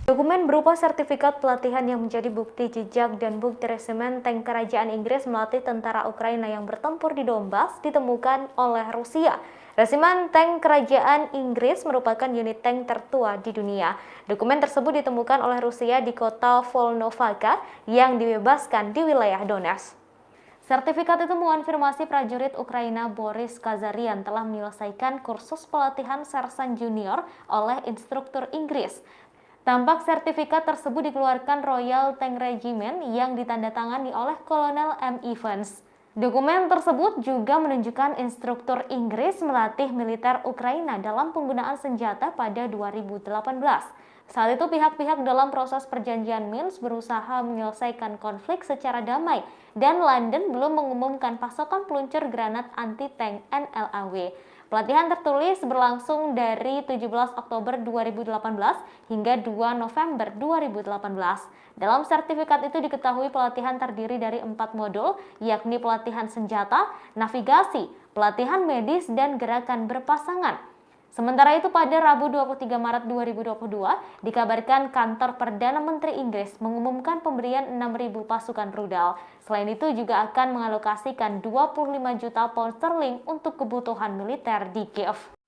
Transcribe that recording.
Dokumen berupa sertifikat pelatihan yang menjadi bukti jejak dan bukti resimen tank kerajaan Inggris melatih tentara Ukraina yang bertempur di Donbas ditemukan oleh Rusia. Resimen tank kerajaan Inggris merupakan unit tank tertua di dunia. Dokumen tersebut ditemukan oleh Rusia di kota Volnovakha yang dibebaskan di wilayah Donetsk. Sertifikat itu mengonfirmasi prajurit Ukraina Boris Kazarian telah menyelesaikan kursus pelatihan sersan junior oleh instruktur Inggris. Tampak sertifikat tersebut dikeluarkan Royal Tank Regiment yang ditandatangani oleh Kolonel M. Evans. Dokumen tersebut juga menunjukkan instruktur Inggris melatih militer Ukraina dalam penggunaan senjata pada 2018. Saat itu pihak-pihak dalam proses perjanjian Minsk berusaha menyelesaikan konflik secara damai dan London belum mengumumkan pasokan peluncur granat anti-tank NLAW. Pelatihan tertulis berlangsung dari 17 Oktober 2018 hingga 2 November 2018. Dalam sertifikat itu diketahui pelatihan terdiri dari 4 modul, yakni pelatihan senjata, navigasi, pelatihan medis, dan gerakan berpasangan. Sementara itu pada Rabu 23 Maret 2022, dikabarkan kantor Perdana Menteri Inggris mengumumkan pemberian 6.000 pasukan rudal. Selain itu juga akan mengalokasikan 25 juta pound sterling untuk kebutuhan militer di Kiev.